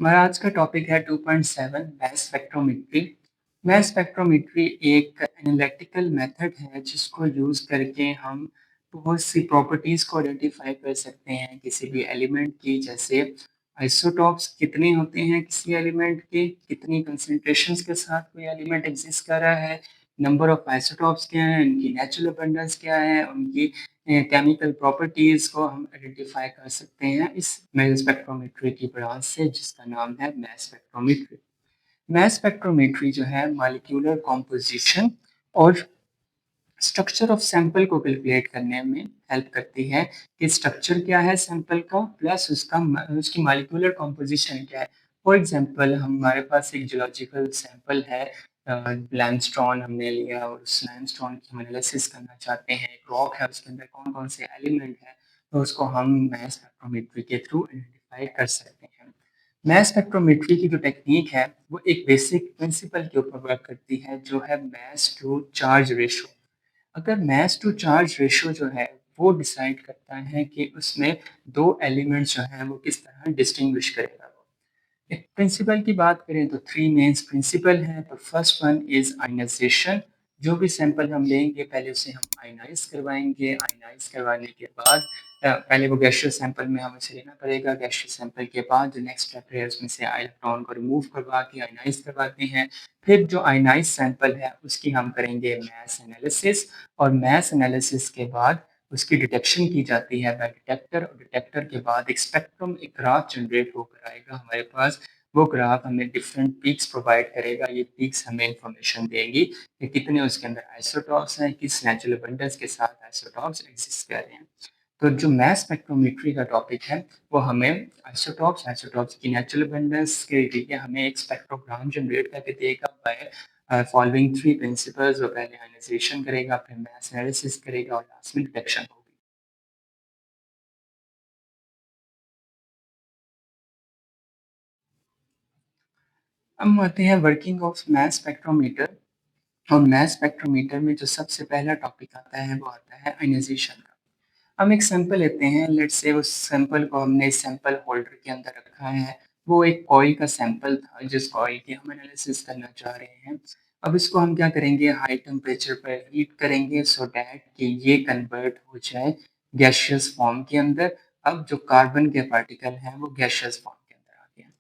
हमारा आज का टॉपिक है 2.7 मैस स्पेक्ट्रोमेट्री। मैस स्पेक्ट्रोमेट्री एक एनालिटिकल मेथड है जिसको यूज़ करके हम बहुत सी प्रॉपर्टीज़ को आइडेंटिफाई कर सकते हैं किसी भी एलिमेंट की। जैसे आइसोटॉप्स कितने होते हैं किसी एलिमेंट के, कितनी कंसंट्रेशंस के साथ कोई एलिमेंट एग्जिस्ट कर रहा है, नंबर ऑफ आइसोटॉप्स क्या है, उनकी नेचुरल अबंडेंस क्या है, उनकी केमिकल प्रॉपर्टीज़ को हम आइडेंटिफाई कर सकते हैं इस मेल स्पेक्ट्रोमेट्री की ब्रांच से, जिसका नाम है मैस स्पेक्ट्रोमेट्री। मैस स्पेक्ट्रोमेट्री जो है मॉलिक्यूलर कॉम्पोजिशन और स्ट्रक्चर ऑफ सैंपल को कैलकुलेट करने में हेल्प करती है कि स्ट्रक्चर क्या है सैंपल का प्लस उसकी मॉलिक्यूलर कॉम्पोजिशन क्या है। फॉर एग्जांपल हमारे पास एक जियोलॉजिकल सैंपल है, लाइमस्टोन हमने लिया और उस लाइमस्टोन की हम एनालिसिस करना चाहते हैं। एक रॉक है, उसके अंदर कौन कौन से एलिमेंट है, तो उसको हम मैस स्पेक्ट्रोमेट्री के थ्रू आइडेंटिफाई कर सकते हैं। मैस स्पेक्ट्रोमेट्री की जो टेक्निक है वो एक बेसिक प्रिंसिपल के ऊपर वर्क करती है, जो है मैस टू चार्ज रेशो। अगर मैस टू चार्ज रेशो जो है वो डिसाइड करता है कि उसमें दो एलिमेंट्स जो हैं वो किस तरह डिस्टिंग्विश करेगा। एक प्रिंसिपल की बात करें तो थ्री मेंस प्रिंसिपल हैं। तो फर्स्ट वन इज आयनाइजेशन। जो भी सैंपल हम लेंगे पहले उसे हम आयनाइज करवाएंगे। आयनाइज करवाने के बाद पहले वो गैसियस सैंपल में हमें से लेना पड़ेगा। गैसियस सैंपल के बाद जो नेक्स्ट स्टेप है उसमें से इलेक्ट्रॉन को रिमूव करवा के आयनाइज करवाते हैं। फिर जो आयनाइज सैंपल है उसकी हम करेंगे मैस एनालिसिस, और मैस एनालिसिस के बाद उसकी डिटेक्शन की जाती है बाय डिटेक्टर, और डिटेक्टर के बाद एक स्पेक्ट्रम, एक ग्राफ जनरेट होकर आएगा हमारे पास। वो ग्राफ हमें डिफरेंट पीक्स प्रोवाइड करेगा। ये पीक्स हमें इंफॉर्मेशन देंगी कि कितने उसके अंदर आइसोटॉप्स हैं, किस नेचुरल अबंडेंस के साथ आइसोटॉप्स एग्जिस्ट कर रहे हैं। तो जो मैस स्पेक्ट्रोमेट्री का टॉपिक है वो हमें आइसोटॉप्स आइसोटॉप्स की नेचुरल अबंडेंस के लिए हमें एक स्पेक्ट्रोग्राम जनरेट करके देगा बाय फॉलोइंग थ्री प्रिंसिपल्स। वो पहले आयनाइजेशन करेगा, फिर मैस एनालिसिस करेगा और लास्ट में डिटेक्शन होगी। अब आते हैं वर्किंग ऑफ मैस स्पेक्ट्रोमीटर। और मैस स्पेक्ट्रोमीटर में जो सबसे पहला टॉपिक आता है वो आता है आयनाइजेशन का। हम एक सैंपल लेते हैं, लेट्स से उस सैंपल को हमने सैंपल होल्डर के अंदर रखा है। वो एक कॉइल का सैंपल था जिस कॉइल की हम एनालिसिस करना चाह रहे हैं। अब इसको हम क्या करेंगे, हाई टेम्परेचर पर हीट करेंगे सो दैट कि ये कन्वर्ट हो जाए गैसियस फॉर्म के अंदर। अब जो कार्बन के पार्टिकल हैं वो गैसियस फॉर्म के अंदर आ गए हैं।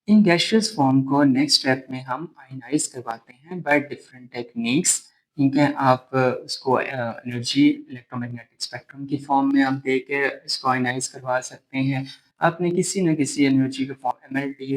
इन गैसियस फॉर्म को नेक्स्ट स्टेप में हम आयनाइज करवाते हैं बाय डिफरेंट टेक्निक्स। ठीक है, आप उसको एनर्जी इलेक्ट्रोमैग्नेटिक स्पेक्ट्रम की फॉर्म में आप दे के इसको आयनाइज करवा सकते हैं। आपने किसी न किसी एनर्जी के form MLT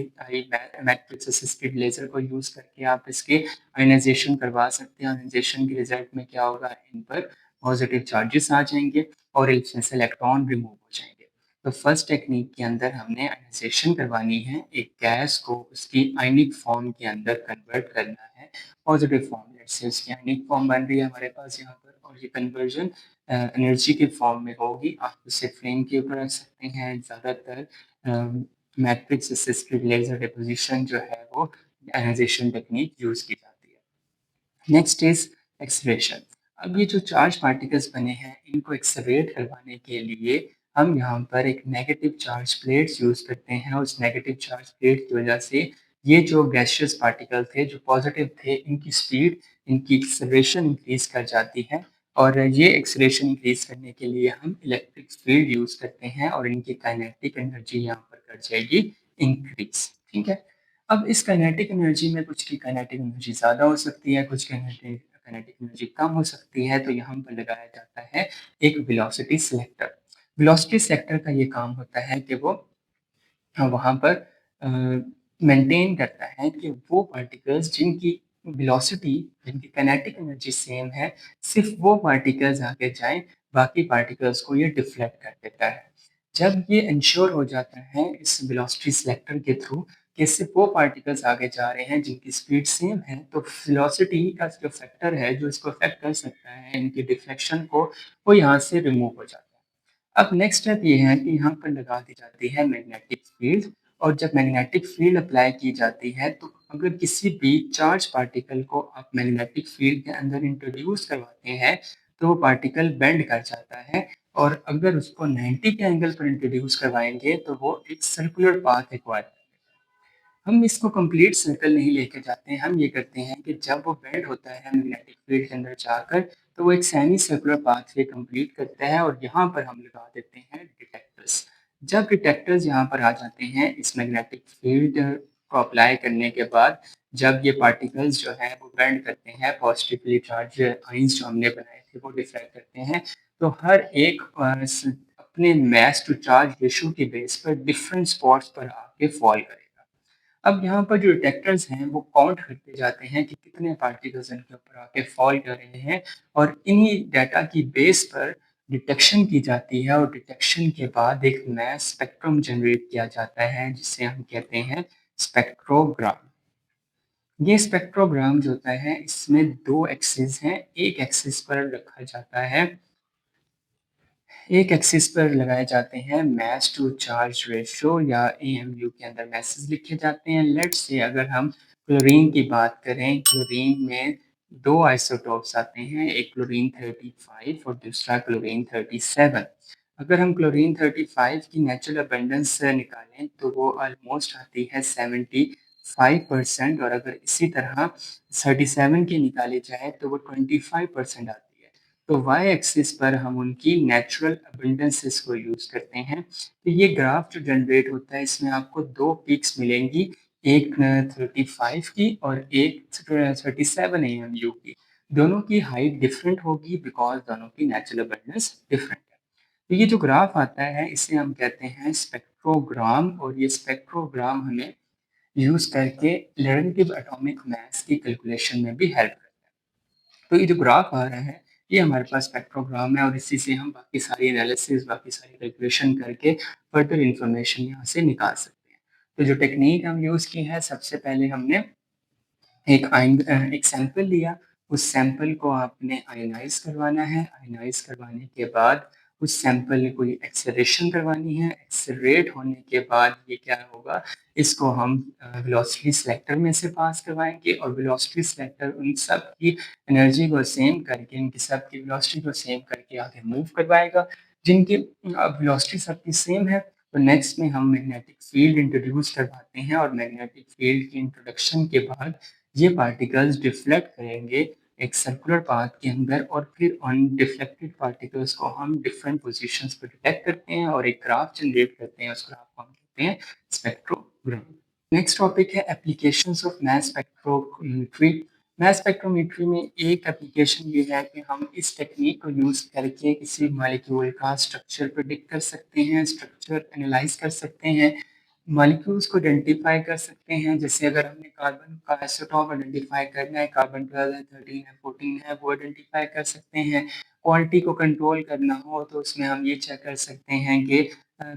matrix assisted laser को यूज़ करके आप इसके आयनाइजेशन करवा सकते हैं। आयनाइजेशन के रिजल्ट में क्या होगा, इन पर पॉजिटिव चार्जेस आ जाएंगे और इसमें से इलेक्ट्रॉन रिमूव हो जाएंगे। तो फर्स्ट टेक्निक के अंदर हमने आयनाइजेशन करवानी है, एक गैस को उसकी आयनिक फॉर्म के अंदर कन्वर्ट करना है। पॉजिटिव फॉर्म, लेट्स से उसकी आयनिक फॉर्म बन रही है हमारे पास यहाँ पर, और ये कन्वर्जन एनर्जी के फॉर्म में होगी। आप उसे फ्लेम के ऊपर रख सकते हैं। ज़्यादातर मैट्रिक्स असिस्टेड लेजर डिपोजिशन जो है वो आयनाइजेशन टेक्निक यूज़ की जाती है। Next is एक्सरेशन। अब ये जो चार्ज पार्टिकल्स बने हैं इनको एक्सरेट करवाने के लिए हम यहाँ पर एक नेगेटिव चार्ज प्लेट्स यूज़ करते हैं। उस नेगेटिव चार्ज प्लेट की वजह से ये जो गैसियस पार्टिकल थे जो पॉजिटिव थे, इनकी स्पीड, इनकी एक्सलेशन इंक्रीज कर जाती है। और ये एक्सलेशन इंक्रीज करने के लिए हम इलेक्ट्रिक फील्ड यूज़ करते हैं और इनकी काइनेटिक एनर्जी यहाँ पर कर जाएगी इंक्रीज। ठीक है, अब इस काइनेटिक एनर्जी में कुछ की काइनेटिक एनर्जी ज़्यादा हो सकती है, कुछ काइनेटिक काइनेटिक एनर्जी कम हो सकती है। तो यहाँ पर लगाया जाता है एक वेलोसिटी सिलेक्टर। वेलोसिटी सिलेक्टर का ये काम होता है कि वो वहाँ पर मेंटेन करता है कि वो पार्टिकल्स जिनकी वेलोसिटी, जिनकी काइनेटिक एनर्जी सेम है, सिर्फ वो पार्टिकल्स आगे जाएं, बाकी पार्टिकल्स को ये डिफ्लेक्ट कर देता है। जब ये इंश्योर हो जाता है इस वेलोसिटी सिलेक्टर के थ्रू कि सिर्फ वो पार्टिकल्स आगे जा रहे हैं जिनकी स्पीड सेम है, तो वेलोसिटी का जो फैक्टर है जो इसको अफेक्ट कर सकता है इनकी डिफ्लेक्शन को, वो यहाँ से रिमूव हो जाता है। अब नेक्स्ट स्टेप ये है कि यहाँ पर लगा दी जाती है मैग्नेटिक फील्ड। और जब मैग्नेटिक फील्ड अप्लाई की जाती है तो अगर किसी भी चार्ज पार्टिकल को आप मैग्नेटिक फील्ड के अंदर इंट्रोड्यूस करवाते हैं तो वो पार्टिकल बेंड कर जाता है। और अगर उसको 90 के एंगल पर इंट्रोड्यूस करवाएंगे तो वो एक सर्कुलर पाथ एक्वायर करेगा। हम इसको कंप्लीट सर्कल नहीं लेके जाते हैं, हम ये करते हैं कि जब वो बेंड होता है मैग्नेटिक फील्ड के अंदर जाकर, तो वो एक सेमी सर्कुलर पाथवे कंप्लीट करता है और यहाँ पर हम लगा देते हैं डिटेक्टर्स। जब डिटेक्टर्स यहाँ पर आ जाते हैं इस मैग्नेटिक फील्ड को अप्लाई करने के बाद, जब ये पार्टिकल्स जो हैं वो बेंड करते हैं, पॉजिटिवली चार्ज आइंस जो हमने बनाए थे वो डिफ्रैक्ट करते हैं, तो हर एक अपने मास टू चार्ज रेशियो के बेस पर डिफरेंट स्पॉट्स पर आके फॉल करेगा। अब यहाँ पर जो डिटेक्टर्स हैं वो काउंट करते जाते हैं कि कितने पार्टिकल्स इनके ऊपर आके फॉल कर रहे हैं और इन्हीं डाटा की बेस पर डिटेक्शन की जाती है और डिटेक्शन के बाद एक नया स्पेक्ट्रम जनरेट किया जाता है जिसे हम कहते हैं स्पेक्ट्रोग्राम। ये स्पेक्ट्रोग्राम जो होता है इसमें दो एक्सिस हैं, एक एक्सिस पर रखा जाता है, एक एक्सिस पर लगाए जाते हैं मास टू चार्ज रेशियो या एएमयू के अंदर मैसेज लिखे जाते हैं। लेट्स से अगर हम क्लोरीन की बात करें, क्लोरीन में दो आइसोटोप्स आते हैं, एक क्लोरीन 35 और दूसरा क्लोरीन 37। अगर हम क्लोरीन 35 की नेचुरल अबंडेंस निकालें तो वो ऑलमोस्ट आती है 75% और अगर इसी तरह 37 की निकाली जाए तो वो 25% आती है। तो वाई एक्सिस पर हम उनकी नेचुरल अबंडेंसेस को यूज़ करते हैं। तो ये ग्राफ जो जनरेट होता है इसमें आपको दो पीक्स मिलेंगी, एक 35 की और एक 37 एएमयू की। दोनों की हाइट डिफरेंट होगी बिकॉज दोनों की नेचुरल अबंडेंस डिफरेंट है। तो ये जो ग्राफ आता है इसे हम कहते हैं स्पेक्ट्रोग्राम और ये स्पेक्ट्रोग्राम हमें यूज़ करके रिलेटिव एटॉमिक मास की कैलकुलेशन में भी हेल्प करता है। तो ये जो ग्राफ आ रहा है ये हमारे पास स्पेक्ट्रोग्राम है और इसी से हम बाकी सारी एनालिसिस, बाकी सारी कैलकुलेशन करके फर्दर इंफॉर्मेशन यहाँ से निकाल सकते हैं। तो जो टेक्निक हम यूज़ की है, सबसे पहले हमने एक सैंपल लिया, उस सैंपल को आपने आयनाइज़ करवाना है, आयनाइज़ करवाने के बाद उस सैंपल को एक्सेलरेशन करवानी है, एक्सेलरेट होने के बाद ये क्या होगा, इसको हम वेलोसिटी सिलेक्टर में से पास करवाएँगे और वेलोसिटी सिलेक्टर उन सब की एनर्जी को सेम करके, इनकी सब की वेलोसिटी को सेम करके आगे मूव करवाएगा। जिनकी वेलोसिटी सबकी सेम है, तो नेक्स्ट में हम मैग्नेटिक फील्ड इंट्रोड्यूस करवाते हैं और मैग्नेटिक फील्ड की इंट्रोडक्शन के बाद ये पार्टिकल्स डिफ्लेक्ट करेंगे एक सर्कुलर पाथ के अंदर और फिर उन डिफ्लेक्टेड पार्टिकल्स को हम डिफरेंट पोजीशंस पर डिटेक्ट करते हैं और एक ग्राफ जनरेट करते हैं। उस ग्राफ को हम कहते हैं स्पेक्ट्रोग्राम। नेक्स्ट टॉपिक है applications of mass spectrometry. Mass spectrometry में एक एप्लीकेशन ये है कि हम इस टेक्निक को यूज़ करके किसी मॉलिक्यूल का स्ट्रक्चर प्रेडिक्ट कर सकते हैं, स्ट्रक्चर एनालाइज कर सकते हैं, मॉलिक्यूल्स को आइडेंटिफाई कर सकते हैं। जैसे अगर हमने कार्बन का आइसोटॉप आइडेंटिफाई करना है, कार्बन 12 है, 13 है, 14 है, वो आइडेंटिफाई कर सकते हैं। क्वालिटी को कंट्रोल करना हो तो उसमें हम ये चेक कर सकते हैं कि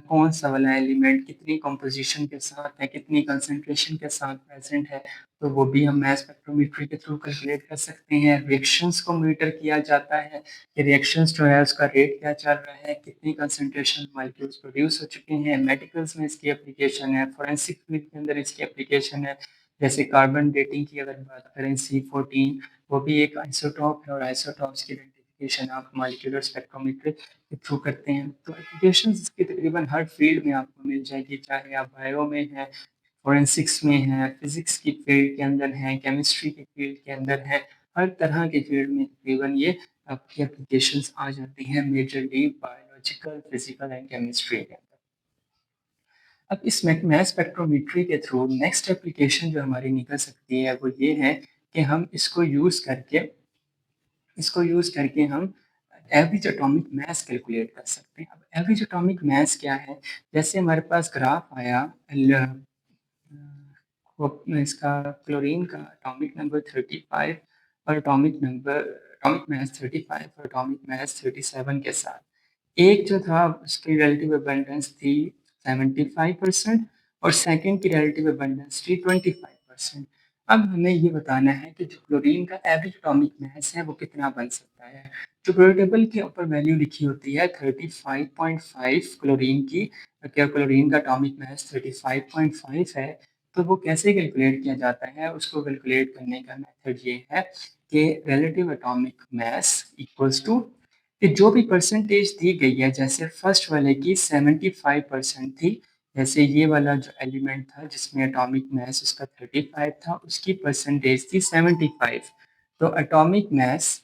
कौन सा वाला एलिमेंट कितनी कंपोजिशन के साथ है, कितनी कंसंट्रेशन के साथ प्रेजेंट है, तो वो भी हम मास स्पेक्ट्रोमेट्री के थ्रू कैलकुलेट कर सकते हैं। रिएक्शंस को मॉनिटर किया जाता है कि रिएक्शंस जो है उसका रेट क्या चल रहा है, कितनी कंसंट्रेशन मॉलिक्यूल्स प्रोड्यूस हो चुके हैं। मेडिकल्स में इसकी एप्लीकेशन है, फोरेंसिक फील्ड के अंदर इसकी एप्लीकेशन है। जैसे कार्बन डेटिंग की अगर बात करें, C14 वो भी एक आइसोटॉप है और आइसोटॉप्स की आइडेंटिफिकेशन आप मॉलिक्यूलर स्पेक्ट्रोमेट्री के थ्रू करते हैं। तो एप्लीकेशंस इसकी तकरीबन हर फील्ड में आपको मिल जाएगी, चाहे आप बायो में हैं, फोरेंसिक्स में हैं, फिजिक्स की फील्ड के अंदर हैं, केमिस्ट्री की फील्ड के अंदर हैं, हर तरह के फील्ड में तकरीबन ये आपकी एप्लीकेशंस आ जाती हैं, majorly biological, physical and chemistry के अंदर। अब इस मास स्पेक्ट्रोमेट्री के थ्रू नेक्स्ट एप्लीकेशन जो हमारी निकल सकती है वो ये है कि हम इसको यूज़ करके हम एवरेज एटॉमिक मास कैलकुलेट कर सकते हैं। अब एवरेज एटॉमिक मास क्या है? जैसे हमारे पास ग्राफ आया वो इसका क्लोरीन का एटॉमिक नंबर 35 और एटॉमिक मास 35 और एटॉमिक मास 37 के साथ। एक जो था उसकी रिलेटिव अबंडेंस थी 75% और सेकंड की रिलेटिव अबंडेंस थी 25%। अब हमें ये बताना है कि जो क्लोरीन का एवरेज एटॉमिक मास है वो कितना बन सकता है। जो पीरियोडिक टेबल के ऊपर वैल्यू लिखी होती है 35.5 क्लोरीन की, क्या क्लोरीन का एटॉमिक मास 35.5 है, तो वो कैसे कैलकुलेट किया जाता है? उसको कैलकुलेट करने का मेथड ये है कि relative atomic mass equals to कि जो भी परसेंटेज दी गई है, जैसे फर्स्ट वाले की 75% थी, जैसे ये वाला जो एलिमेंट था जिसमें एटॉमिक मास उसका 35 था, उसकी परसेंटेज थी 75। तो एटॉमिक मास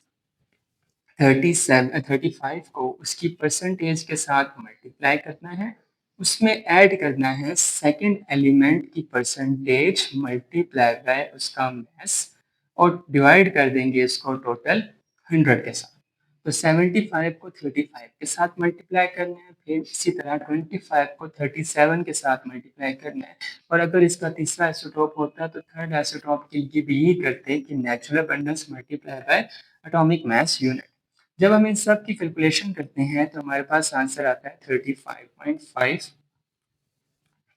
35 को उसकी परसेंटेज के साथ मल्टीप्लाई करना है, उसमें ऐड करना है सेकंड एलिमेंट की परसेंटेज मल्टीप्लाई बाय उसका मास और डिवाइड कर देंगे इसको टोटल 100 के साथ। तो 75 को 35 के साथ मल्टीप्लाई करना है, फिर इसी तरह 25 को 37 के साथ मल्टीप्लाई करना है। और अगर इसका तीसरा आइसोटोप होता है तो थर्ड आइसोटोप के लिए भी यही करते हैं कि natural abundance multiply by atomic mass unit. जब हम इन सब की कैलकुलेशन करते हैं तो हमारे पास आंसर आता है 35.5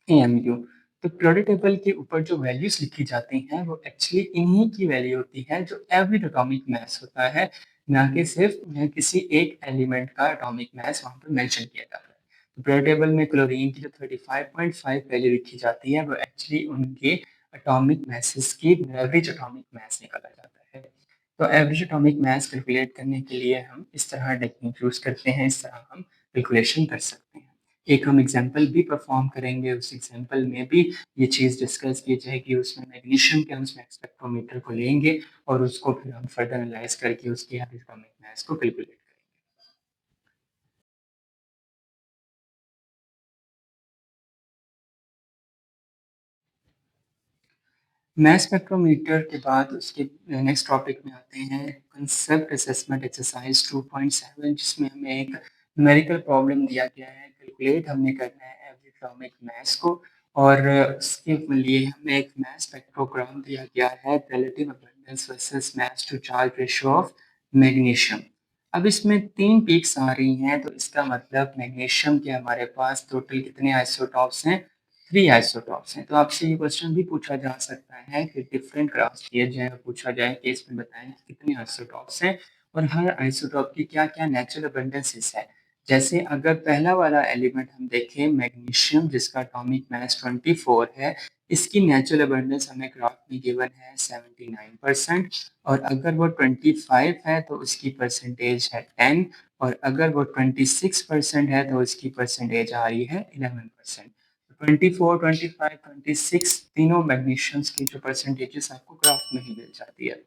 AMU। तो पीरियोडिक टेबल के ऊपर जो वैल्यूज लिखी जाती हैं वो एक्चुअली इन्हीं की वैल्यू होती है जो एवरेज एटॉमिक मास होता है, ना कि सिर्फ किसी एक एलिमेंट का एटॉमिक मास वहाँ पर मेंशन किया जाता है। तो पीरियोडिक टेबल में क्लोरीन की जो 35.5 वैल्यू लिखी जाती है वो एक्चुअली उनके एटॉमिक मासेस की एवरेज एटॉमिक मास निकाला जाता है। तो एवरेज एटॉमिक मास कैलकुलेट करने के लिए हम इस तरह टेक्निक यूज करते हैं, इस तरह हम कैलकुलेशन कर सकते हैं। एक हम एग्जाम्पल भी परफॉर्म करेंगे, उस एग्जाम्पल में भी ये चीज़ डिस्कस की जाएगी। उसमें मैग्नीशियम के हम स्पेक्ट्रोमीटर को लेंगे और उसको फिर हम फर्दर एनालाइज करके उसकी एटॉमिक मास को कैलकुलेट करेंगे। मास स्पेक्ट्रोमीटर के बाद उसके नेक्स्ट टॉपिक में आते हैं कंसेप्ट असेसमेंट एक्सरसाइज 2.7, जिसमें हमें एक न्यूमेरिकल प्रॉब्लम दिया गया है। कैलकुलेट हमने करना है एवरेज एटॉमिक मास को और उसके लिए हमें एक मास स्पेक्ट्रोग्राम दिया गया है, relative abundance versus mass to charge ratio of magnesium. अब इसमें 3 पीक्स आ रही हैं, तो इसका मतलब मैग्नीशियम के हमारे पास टोटल कितने आइसोटॉप्स हैं? 3 आइसोटॉप्स हैं। तो आपसे ये क्वेश्चन भी पूछा जा सकता है कि डिफरेंट ग्राफ्स दिए जाएँ और पूछा जाए कि इसमें बताएं कि कितने आइसोटॉप्स हैं और हर आइसोटॉप की क्या-क्या नेचुरल अबंडेंसेस है। जैसे अगर पहला वाला एलिमेंट हम देखें मैग्नीशियम, जिसका एटॉमिक मास 24 है, इसकी नेचुरल अबंडेंस हमें ग्राफ में गिवन है 79%। और अगर वो 25 है तो उसकी परसेंटेज है 10, और अगर वो 26% है तो उसकी परसेंटेज आ रही है 11%। 24, 25, 26 तीनों मैग्नीशियम्स की जो परसेंटेजेस आपको ग्राफ में ही मिल जाती है।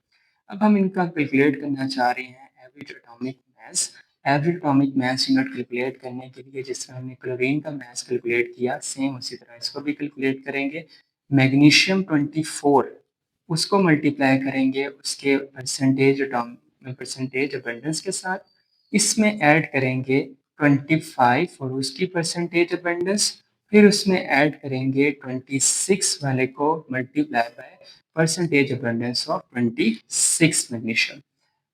अब हम इनका कैलकुलेट करना चाह रहे हैं average atomic mass. Average atomic mass unit calculate करने के लिए जिस तरह हमने क्लोरीन का मास कैलकुलेट किया, सेम उसी तरह इसको भी कैलकुलेट करेंगे। मैग्नीशियम 24, उसको मल्टीप्लाई करेंगे उसके परसेंटेज अबंडेंस के साथ, इसमें ऐड करेंगे 25 और उसकी परसेंटेज अबंडेंस, फिर उसमें ऐड करेंगे 26 वाले को multiply by percentage abundance of 26 magnesium,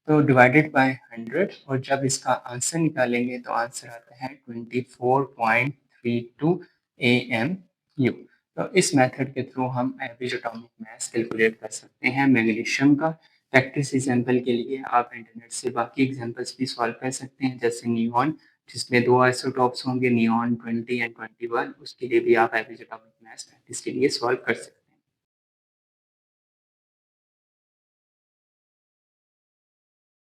तो डिवाइडेड बाय 100। और जब इसका आंसर निकालेंगे तो आंसर आता है 24.32 AMU। तो इस मेथड के थ्रू हम एवरेज एटॉमिक मास कैलकुलेट कर सकते हैं मैग्नीशियम का। प्रैक्टिस एग्जाम्पल के लिए आप इंटरनेट से बाकी एग्जाम्पल्स भी सॉल्व कर सकते हैं, जैसे नियॉन, जिसमें 2 आइसोटॉप्स होंगे, नियॉन 20 एंड 21, उसके लिए भी आप एवरेज एटॉमिक मास प्रैक्टिस के लिए सॉल्व कर सकते हैं।